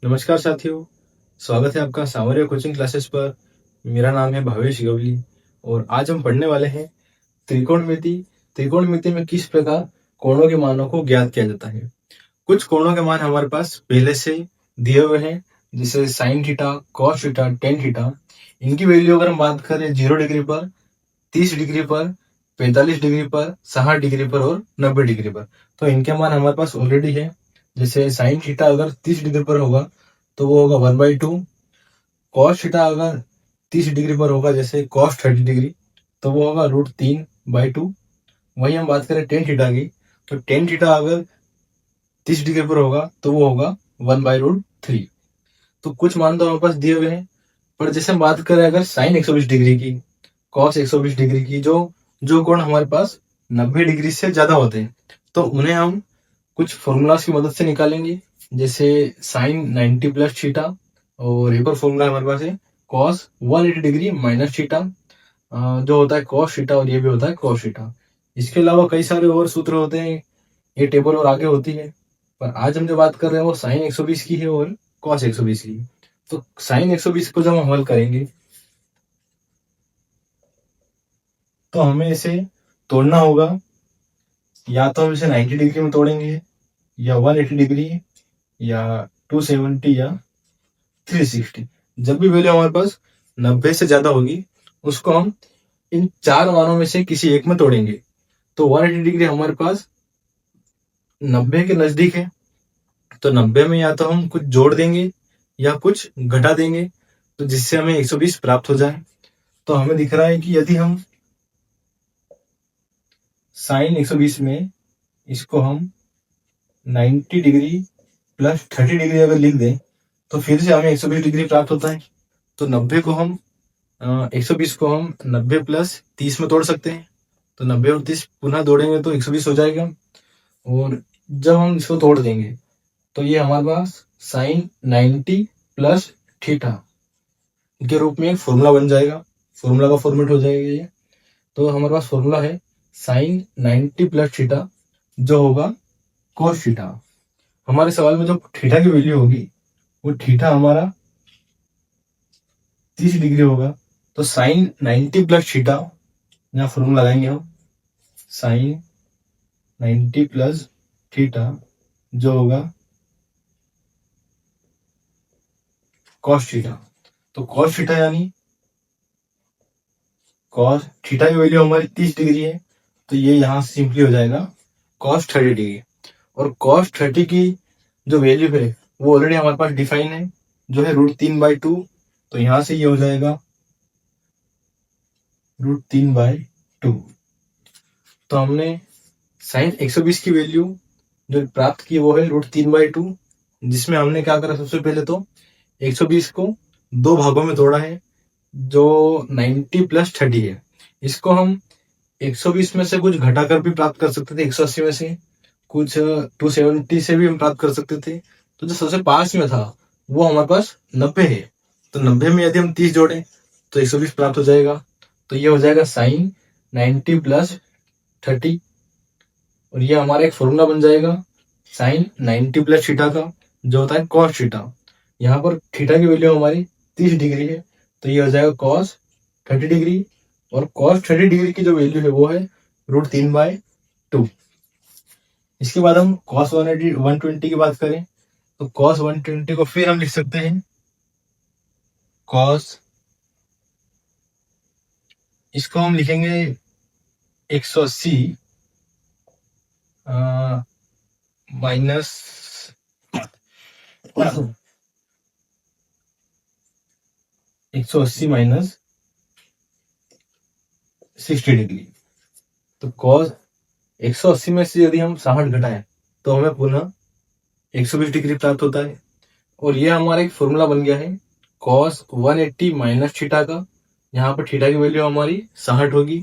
नमस्कार साथियों, स्वागत है आपका सामरिया कोचिंग क्लासेस पर। मेरा नाम है भावेश गवली और आज हम पढ़ने वाले हैं त्रिकोणमिति। त्रिकोणमिति में किस प्रकार कोणों के मानों को ज्ञात किया जाता है। कुछ कोणों के मान हमारे पास पहले से दिए हुए हैं, जैसे sine theta, cos theta, tan theta. इनकी वैल्यू अगर हम बात करें 0 डिग्री पर, 30 डिग्री पर, 45 डिग्री पर, 60 डिग्री पर और 90 डिग्री पर, तो इनके मान हमारे पास ऑलरेडी है। जैसे साइन थीटा अगर 30 डिग्री पर होगा तो वो होगा 1/2। कॉस थीटा अगर 30 डिग्री पर होगा, जैसे कॉस 30 डिग्री, तो वो होगा √3/2। वही हम बात करें टेन थीटा की, तो टेन थीटा अगर 30 डिग्री पर होगा तो वो होगा 1/√3। तो कुछ मान तो हमारे पास दिए हुए हैं, पर जैसे हम बात करें अगर साइन 120 डिग्री की, कॉस 120 डिग्री की, जो जो कोण हमारे पास 90 डिग्री से ज्यादा होते हैं, तो उन्हें हम कुछ फॉर्मूलाज की मदद से निकालेंगे। जैसे साइन 90 प्लस थीटा, और एक और फॉर्मूला हमारे पास है कॉस 180 डिग्री माइनस थीटा, जो होता है कॉस थीटा, और ये भी होता है कॉस थीटा। इसके अलावा कई सारे और सूत्र होते हैं, ये टेबल और आगे होती है, पर आज हम जो बात कर रहे हैं वो साइन 120 की है और कॉस 120 की। तो साइन 120 को जब हम हल करेंगे तो हमें इसे तोड़ना होगा। या तो हम इसे 90 डिग्री में तोड़ेंगे, या 180 डिग्री, या 270, या 360। जब भी वैल्यू हमारे पास 90 से ज्यादा होगी उसको हम इन चार मानों में से किसी एक में तोड़ेंगे। तो 180 डिग्री हमारे पास 90 के नजदीक है, तो 90 में या तो हम कुछ जोड़ देंगे या कुछ घटा देंगे, तो जिससे हमें 120 प्राप्त हो जाए। तो हमें दिख रहा है कि यदि हम साइन 120 में इसको हम 90 डिग्री प्लस 30 डिग्री अगर लिख दें तो फिर से हमें 120 डिग्री प्राप्त होता है। तो 90 को हम 120 को हम 90 प्लस 30 में तोड़ सकते हैं, तो 90 और 30 पुनः तोड़ेंगे तो 120 हो जाएगा। और जब हम इसको तोड़ देंगे तो ये हमारे पास साइन 90 प्लस थीटा के रूप में एक फॉर्मूला बन जाएगा, फॉर्मूला का फॉर्मेट हो जाएगा ये। तो हमारे पास फॉर्मूला है साइन 90 प्लस थीटा, जो होगा कॉस थीटा। हमारे सवाल में जो थीटा की वैल्यू होगी वो थीटा हमारा 30 डिग्री होगा, तो साइन 90 प्लस थीटा, यहाँ फॉर्मूला लगाएंगे हम, साइन 90 प्लस थीटा जो होगा कॉस थीटा। तो कॉस थीटा यानी कॉस थीटा की वैल्यू हमारी 30 डिग्री है, तो ये यहाँ सिंपली हो जाएगा कॉस 30 डिग्री। और कॉस 30 की जो वैल्यू है वो ऑलरेडी हमारे पास डिफाइन है, जो है √3/2। तो यहाँ से ये हो जाएगा √3/2। तो हमने साइन 120 की वैल्यू जो प्राप्त की वो है √3/2, जिसमें हमने क्या करा, सबसे पहले तो 120 को दो भागों में तोड़ा है, जो 90 प्लस 30 है। इसको हम 120 में से कुछ घटाकर भी प्राप्त कर सकते थे, 180 में से कुछ 270 से भी हम प्राप्त कर सकते थे। तो जो सबसे पास में था वो हमारे पास 90 है, तो 90 में यदि हम 30 जोड़े तो 120 प्राप्त हो जाएगा। तो ये हो जाएगा साइन 90 प्लस 30, और ये हमारा एक फॉर्मूला बन जाएगा साइन 90 प्लस थीटा का, जो होता है कॉस थीटा। यहाँ पर थीटा की वैल्यू हमारी 30 डिग्री है, तो ये हो जाएगा कॉस 30 डिग्री, और कॉस 30 डिग्री की जो वैल्यू है वो है √3/2। इसके बाद हम कॉस 120 की बात करें, तो कॉस 120 को फिर हम लिख सकते हैं कॉस, इसको हम लिखेंगे 180 माइनस 180 माइनस 60 डिग्री। तो कॉस 180 में से यदि हम 60 घटाएं तो हमें पुनः 120 डिग्री प्राप्त होता है, और यह हमारा एक फॉर्मूला बन गया है कॉस 180 माइनस थीटा का। यहाँ पर थीटा की वैल्यू हमारी 60 होगी,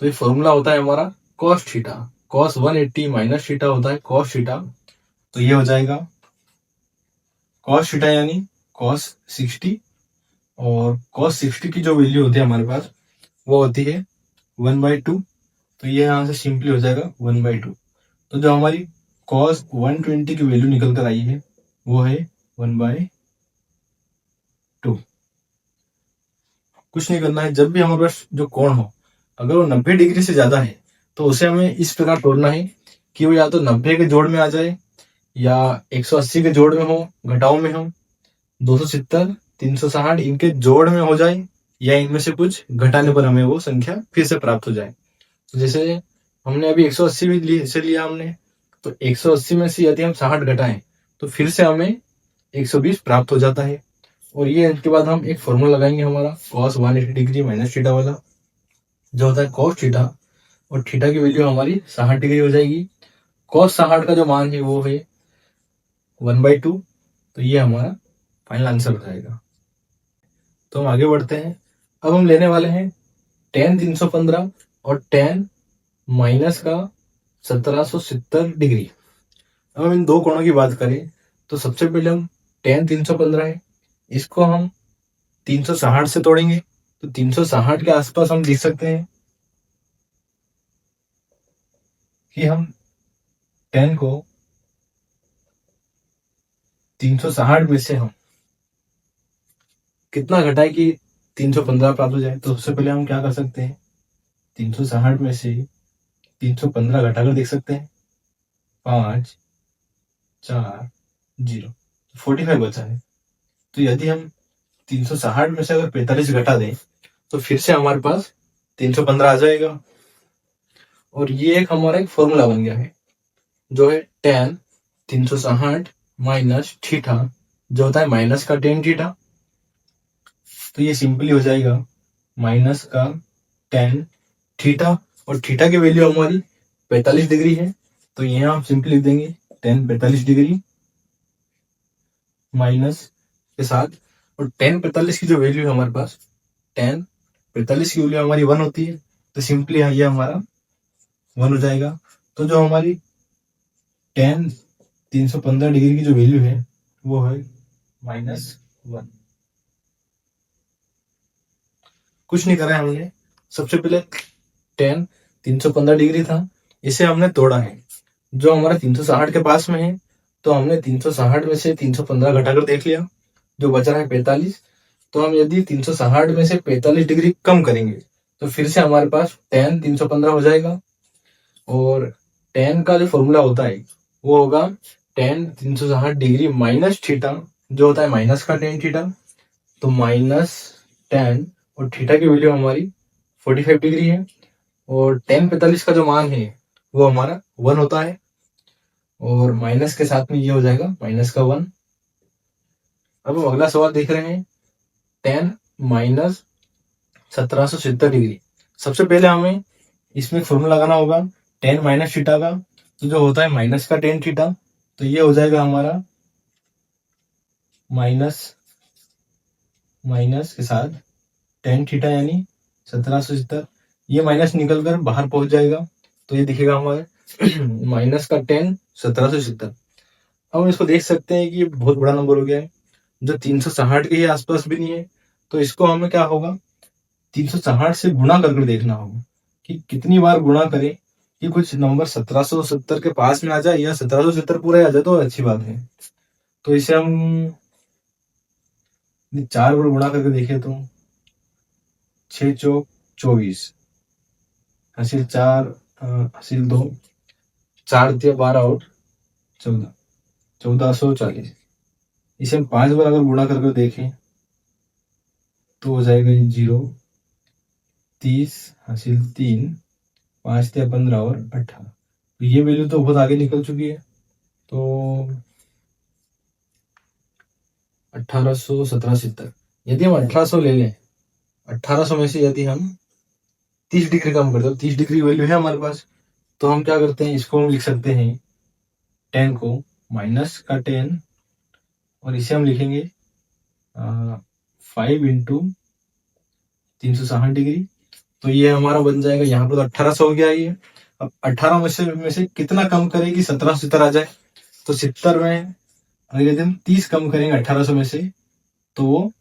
तो ये फॉर्मूला होता है हमारा cos theta. Cos 180 minus theta होता है कॉस थीटा, तो ये हो जाएगा कॉस थीटा यानी कॉस 60, और कॉस 60 की जो वैल्यू होती है हमारे पास वो होती है 1/2। तो ये यहाँ से सिंपली हो जाएगा 1/2। तो जो हमारी कॉस 120 की वैल्यू निकल कर आई है वो है 1/2। कुछ नहीं करना है, जब भी हमारे पास जो कोण हो अगर वो 90 डिग्री से ज्यादा है तो उसे हमें इस प्रकार तोड़ना है कि वो या तो 90 के जोड़ में आ जाए या 180 के जोड़ में हो, घटाओ में हो, 270, 360 इनके जोड़ में हो जाए या इनमें से कुछ घटाने पर हमें वो संख्या फिर से प्राप्त हो जाए। तो जैसे हमने अभी 180 भी से लिया हमने, तो 180 में से यदि हम 60 घटाएं तो फिर से हमें 120 प्राप्त हो जाता है। और ये इसके बाद हम एक फॉर्मूला लगाएंगे हमारा cos 180 डिग्री माइनस थीटा वाला, जो होता है cos थीटा, और थीटा की वैल्यू हमारी 60 डिग्री हो जाएगी। cos 60 का जो मान है वो है 1/2। तो ये हमारा फाइनल आंसर हो जाएगा। तो हम आगे बढ़ते हैं। अब हम लेने वाले हैं tan 315 और tan माइनस का 1770 डिग्री। अब हम इन दो कोणों की बात करें तो सबसे पहले हम tan 315 है, इसको हम 360 से तोड़ेंगे। तो 360 के आसपास हम लिख सकते हैं कि हम tan को 360 में से हम कितना घटाए कि 315 प्राप्त हो जाए। तो सबसे पहले हम क्या कर सकते हैं, 360 में से 315 घटाकर देख सकते हैं। 5, 4, 0, 45 बचा है। तो यदि हम 360 में से अगर 45 घटा दें तो फिर से हमारे पास 315 आ जाएगा। और ये एक हमारा एक फॉर्मूला बन गया है जो है tan 360 माइनस थीटा, जो होता है माइनस का tan थीटा। तो ये सिंपली हो जाएगा माइनस का tan थीटा, और थीटा की वैल्यू हमारी 45 डिग्री है। तो यहाँ हम सिंपली लिख देंगे tan 45 डिग्री माइनस के साथ, और tan 45 की जो वैल्यू है हमारे पास, tan 45 की वैल्यू हमारी 1 होती है। तो सिंपली ये हमारा 1 हो जाएगा। तो जो हमारी tan 315 डिग्री की जो वैल्यू है वो है -1। कुछ नहीं करा है हमने, सबसे पहले tan 315 डिग्री था, इसे हमने तोड़ा है। जो हमारा 360 के पास में है तो हमने 360 में से 315 घटाकर देख लिया, जो बच रहा है 45। तो हम यदि 360 में से 45 डिग्री कम करेंगे तो फिर से हमारे पास tan 315 हो जाएगा। और tan का जो फॉर्मूला होता है वो होगा tan 360 डिग्री माइनस थीटा, जो होता है माइनस का tan थीटा। तो माइनस tan, और थीटा की वैल्यू हमारी 45 डिग्री है, और tan 45 का जो मान है वो हमारा 1 होता है, और माइनस के साथ में ये हो जाएगा माइनस का 1। अब हम अगला सवाल देख रहे हैं tan माइनस 1770 डिग्री। सबसे पहले हमें इसमें फॉर्मूला लगाना होगा tan माइनस थीटा का, तो जो होता है माइनस का tan थीटा। तो ये हो जाएगा हमारा माइनस के साथ tan थीटा यानी 1770, ये माइनस निकल कर बाहर पहुंच जाएगा। तो ये दिखेगा हमारे माइनस का tan 1770। अब हम इसको देख सकते हैं कि ये बहुत बड़ा नंबर हो गया है, जो 360 के ही आसपास भी नहीं है। तो इसको हमें क्या होगा, 360 से गुणा करके देखना होगा कि कितनी बार गुणा करें कि कुछ नंबर 1770 के पास में आ जाए, या 1770 पूरा आ जाए तो अच्छी बात है। तो इसे हम 4 बार गुणा करके देखें तो 6 चौक 24, हासिल 4, हासिल 2, 4 दिया 12 और 14, 1440। इसे हम 5 बार अगर गुणा करके देखें तो हो जाएगा 0, 30, हासिल 3, 5 दिया 15 और 18। तो ये वैल्यू तो बहुत आगे निकल चुकी है। तो 1800, 1770, यदि हम 1800 ले लें, 1800 में से यदि हम 30 डिग्री कम कर दो, 30 डिग्री वैल्यू है हमारे पास, तो हम क्या करते हैं, इसको हम लिख सकते हैं tan को माइनस का tan, और इसे हम लिखेंगे 5 इंटू 360 डिग्री। तो ये हमारा बन जाएगा, यहाँ पर तो 1800 हो गया ये। अब 18 में से कितना कम करें कि 1770 आ जाए। तो 70 में अगर यदि हम 30 कम करेंगे 1800 में से तो वो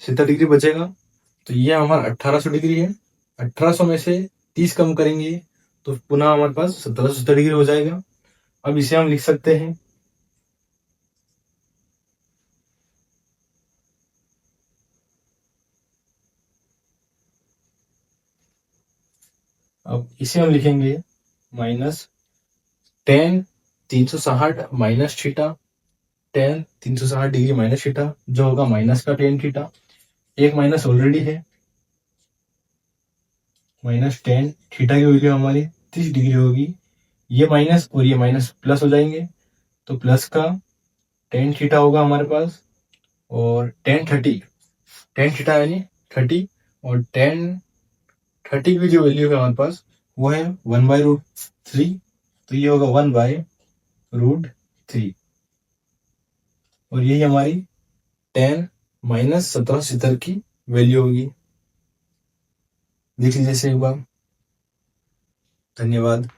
70 डिग्री बचेगा। तो ये हमारा 1800 डिग्री है। 1800 में से 30 कम करेंगे तो पुनः हमारे पास 1770 डिग्री हो जाएगा। अब इसे हम लिख सकते हैं अब इसे हम लिखेंगे minus ten 360 minus theta, ten 360 degree minus theta, जो होगा माइनस का टेन थीटा। एक माइनस ऑलरेडी है, माइनस टेन थीटा की वैल्यू हमारी 30 डिग्री होगी। ये माइनस और ये माइनस प्लस हो जाएंगे, तो प्लस का टेन थीटा होगा हमारे पास, और टेन थीटा यानी 30, और टेन 30 की जो वैल्यू है हमारे पास वो है 1/√3, तो ये होगा 1/√3, और यही हमारी टेन माइनस 1770 की वैल्यू होगी। देख लीजिए इसे एक बार। धन्यवाद।